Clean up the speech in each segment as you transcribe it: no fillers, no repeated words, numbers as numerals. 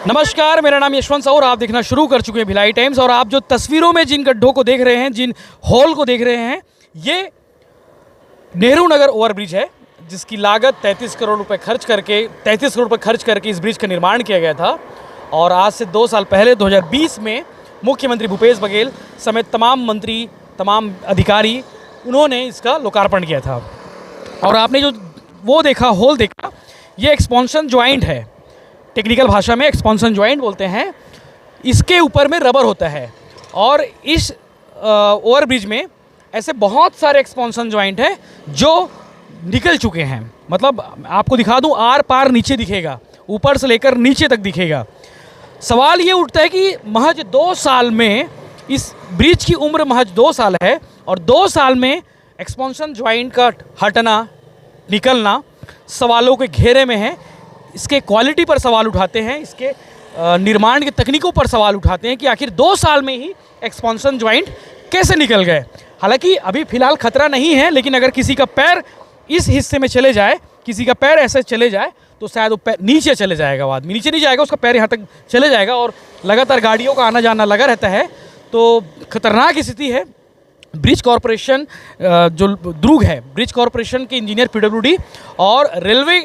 नमस्कार, मेरा नाम यशवंत साहू और आप देखना शुरू कर चुके हैं भिलाई टाइम्स। और आप जो तस्वीरों में जिन गड्ढों को देख रहे हैं, जिन हॉल को देख रहे हैं, ये नेहरू नगर ओवरब्रिज है, जिसकी लागत 33 करोड़ रुपए खर्च करके इस ब्रिज का निर्माण किया गया था। और आज से 2 साल पहले 2020 में मुख्यमंत्री भूपेश बघेल समेत तमाम मंत्री, तमाम अधिकारी, उन्होंने इसका लोकार्पण किया था। और आपने जो वो देखा, हॉल देखा, ये एक्सपांशन जॉइंट है, टेक्निकल भाषा में एक्सपांशन जॉइंट बोलते हैं। इसके ऊपर में रबर होता है और इस ओवरब्रिज में ऐसे बहुत सारे एक्सपांशन जॉइंट हैं जो निकल चुके हैं। मतलब आपको दिखा दूं, आर पार नीचे दिखेगा, ऊपर से लेकर नीचे तक दिखेगा। सवाल ये उठता है कि महज 2 साल में, इस ब्रिज की उम्र महज 2 साल है और 2 साल में एक्सपांशन जॉइंट का हटना, निकलना सवालों के घेरे में है। इसके क्वालिटी पर सवाल उठाते हैं, इसके निर्माण की तकनीकों पर सवाल उठाते हैं कि आखिर 2 साल में ही एक्सपांशन जॉइंट कैसे निकल गए। हालांकि अभी फ़िलहाल खतरा नहीं है, लेकिन अगर किसी का पैर इस हिस्से में चले जाए, किसी का पैर ऐसे चले जाए, तो शायद वो पैर नीचे चले जाएगा। वो आदमी नीचे नहीं जाएगा, उसका पैर यहाँ तक चले जाएगा। और लगातार गाड़ियों का आना जाना लगा रहता है, तो खतरनाक स्थिति है। ब्रिज कॉरपोरेशन जो द्रुग है, ब्रिज कॉरपोरेशन के इंजीनियर पीडब्ल्यूडी और रेलवे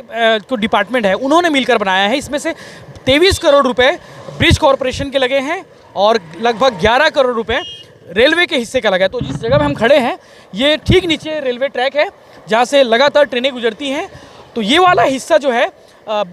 को डिपार्टमेंट है, उन्होंने मिलकर बनाया है। इसमें से 23 करोड़ रुपए ब्रिज कॉरपोरेशन के लगे हैं और लगभग 11 करोड़ रुपए रेलवे के हिस्से का लगा है। तो जिस जगह में हम खड़े हैं, ये ठीक नीचे रेलवे ट्रैक है, जहाँ से लगातार ट्रेनें गुजरती हैं। तो ये वाला हिस्सा जो है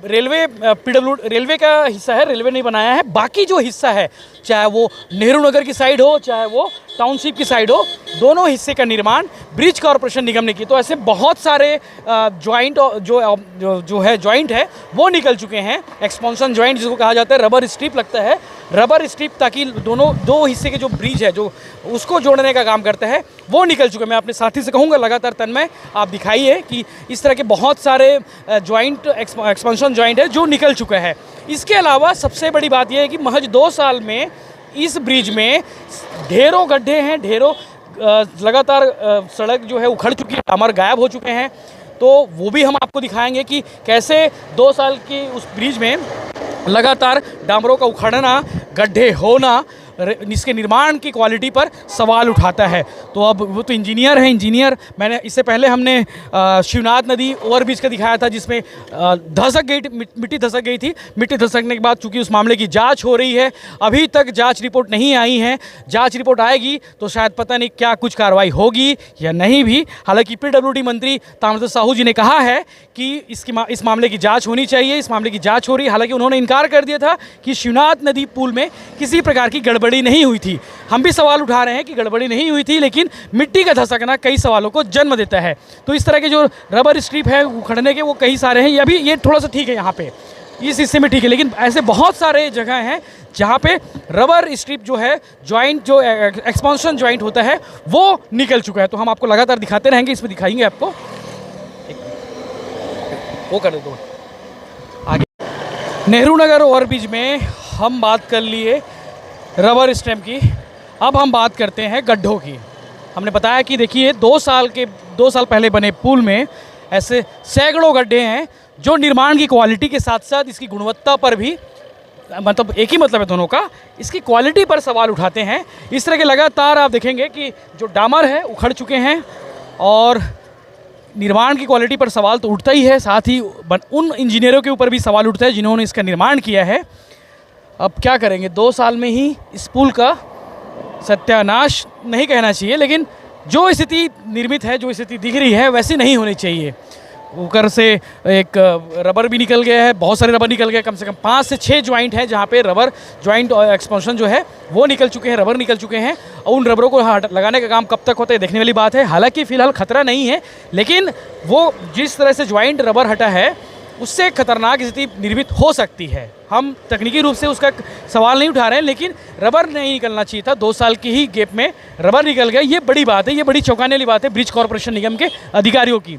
रेलवे का हिस्सा है, रेलवे ने बनाया है। बाकी जो हिस्सा है, चाहे वो नेहरू नगर की साइड हो, चाहे वो टाउनशिप की साइड हो, दोनों हिस्से का निर्माण ब्रिज कॉरपोरेशन निगम ने किया। तो ऐसे बहुत सारे जॉइंट जो है जॉइंट है, वो निकल चुके हैं। एक्सपांशन जॉइंट जिसको कहा जाता है, रबर स्ट्रिप लगता है, रबर स्ट्रिप, ताकि दो हिस्से के जो ब्रिज है, जो उसको जोड़ने का काम करता है, वो निकल चुके हैं। मैं अपने साथी से कहूँगा लगातार तन्मय आप दिखाइए कि इस तरह के बहुत सारे जॉइंट, एक्सपांशन जॉइंट है जो निकल चुका है। इसके अलावा सबसे बड़ी बात यह है कि महज 2 साल में इस ब्रिज में ढेरों गड्ढे हैं, ढेरों लगातार सड़क जो है उखड़ चुकी है, डामर गायब हो चुके हैं। तो वो भी हम आपको दिखाएंगे कि कैसे 2 साल की उस ब्रिज में लगातार डामरों का उखड़ना, गड्ढे होना, इसके निर्माण की क्वालिटी पर सवाल उठाता है। तो अब वो तो इंजीनियर है, इंजीनियर, मैंने इससे पहले हमने शिवनाथ नदी ओवरब्रिज का दिखाया था, जिसमें मिट्टी धसक गई थी। मिट्टी धसकने के बाद चूंकि उस मामले की जांच हो रही है, अभी तक जांच रिपोर्ट नहीं आई है। जांच रिपोर्ट आएगी तो शायद पता नहीं क्या कुछ कार्रवाई होगी या नहीं भी। हालांकि पीडब्ल्यूडी मंत्री ताम्रध्वज साहू जी ने कहा है कि इस मामले की जाँच होनी चाहिए, इस मामले की जाँच हो रही है। हालांकि उन्होंने इनकार कर दिया था कि शिवनाथ नदी पुल में किसी प्रकार की गड़बड़ी नहीं हुई थी। हम भी सवाल उठा रहे हैं कि गड़बड़ी नहीं हुई थी, लेकिन मिट्टी का धसकना कई सवालों को जन्म देता है। तो इस तरह के जो रबर स्ट्रिप है उखड़ने के, वो कई सारे हैं। ये थोड़ा सा ठीक है, यहाँ पे इस हिस्से में ठीक है, लेकिन ऐसे बहुत सारे जगह हैं जहाँ पे रबर स्ट्रिप जो है, जॉइंट जो एक्सपांशन जॉइंट होता है, वो निकल चुका है। तो हम आपको लगातार दिखाते रहेंगे, इसमें दिखाएंगे आपको। वो कर दो आगे। नेहरू नगर ओवरब्रिज में हम बात कर लिए रबर स्टैम्प की, अब हम बात करते हैं गड्ढों की। हमने बताया कि देखिए 2 साल पहले बने पुल में ऐसे सैकड़ों गड्ढे हैं जो निर्माण की क्वालिटी के साथ साथ इसकी गुणवत्ता पर भी, मतलब एक ही मतलब है दोनों का, इसकी क्वालिटी पर सवाल उठाते हैं। इस तरह के लगातार आप देखेंगे कि जो डामर है उखड़ चुके हैं और निर्माण की क्वालिटी पर सवाल तो उठता ही है, साथ ही उन इंजीनियरों के ऊपर भी सवाल उठता है जिन्होंने इसका निर्माण किया है। अब क्या करेंगे, 2 साल में ही इस पुल का सत्यानाश नहीं कहना चाहिए, लेकिन जो स्थिति निर्मित है, जो स्थिति दिख रही है, वैसी नहीं होनी चाहिए। ऊपर से एक रबर भी निकल गया है, बहुत सारे रबर निकल गए, कम से कम 5 से 6 जॉइंट हैं जहाँ पे रबर जॉइंट और एक्सपांशन जो है वो निकल चुके हैं, रबर निकल चुके हैं। और उन रबरों को लगाने का काम कब तक होता है देखने वाली बात है। हालांकि फ़िलहाल खतरा नहीं है, लेकिन वो जिस तरह से जॉइंट रबर हटा है, उससे खतरनाक स्थिति निर्मित हो सकती है। हम तकनीकी रूप से उसका सवाल नहीं उठा रहे हैं, लेकिन रबर नहीं निकलना चाहिए था। 2 साल की ही गैप में रबर निकल गया, ये बड़ी बात है, ये बड़ी चौंकाने वाली बात है ब्रिज कॉरपोरेशन निगम के अधिकारियों की।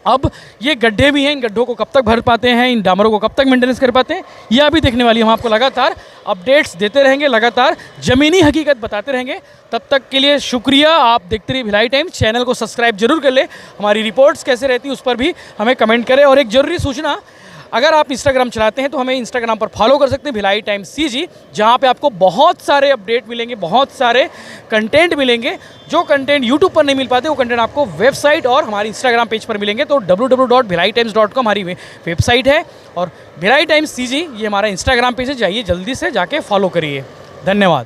अब ये गड्ढे भी हैं, इन गड्ढों को कब तक भर पाते हैं, इन डामरों को कब तक मेंटेनेंस कर पाते हैं, ये अभी देखने वाली हम आपको लगातार अपडेट्स देते रहेंगे, लगातार ज़मीनी हकीकत बताते रहेंगे। तब तक के लिए शुक्रिया। आप देखते रहिए भिलाई टाइम्स, चैनल को सब्सक्राइब जरूर कर ले। हमारी रिपोर्ट्स कैसे रहती है उस पर भी हमें कमेंट करें। और एक ज़रूरी सूचना, अगर आप इंस्टाग्राम चलाते हैं तो हमें इंस्टाग्राम पर फॉलो कर सकते हैं भिलाई टाइम्स CG, जहाँ पे आपको बहुत सारे अपडेट मिलेंगे, बहुत सारे कंटेंट मिलेंगे। जो कंटेंट यूट्यूब पर नहीं मिल पाते वो कंटेंट आपको वेबसाइट और हमारे इंस्टाग्राम पेज पर मिलेंगे। तो www.bhilaitimes.com हमारी वेबसाइट है और भिलाई टाइम्स CG ये हमारा इंस्टाग्राम पेज है, जाइए जल्दी से जाके फॉलो करिए। धन्यवाद।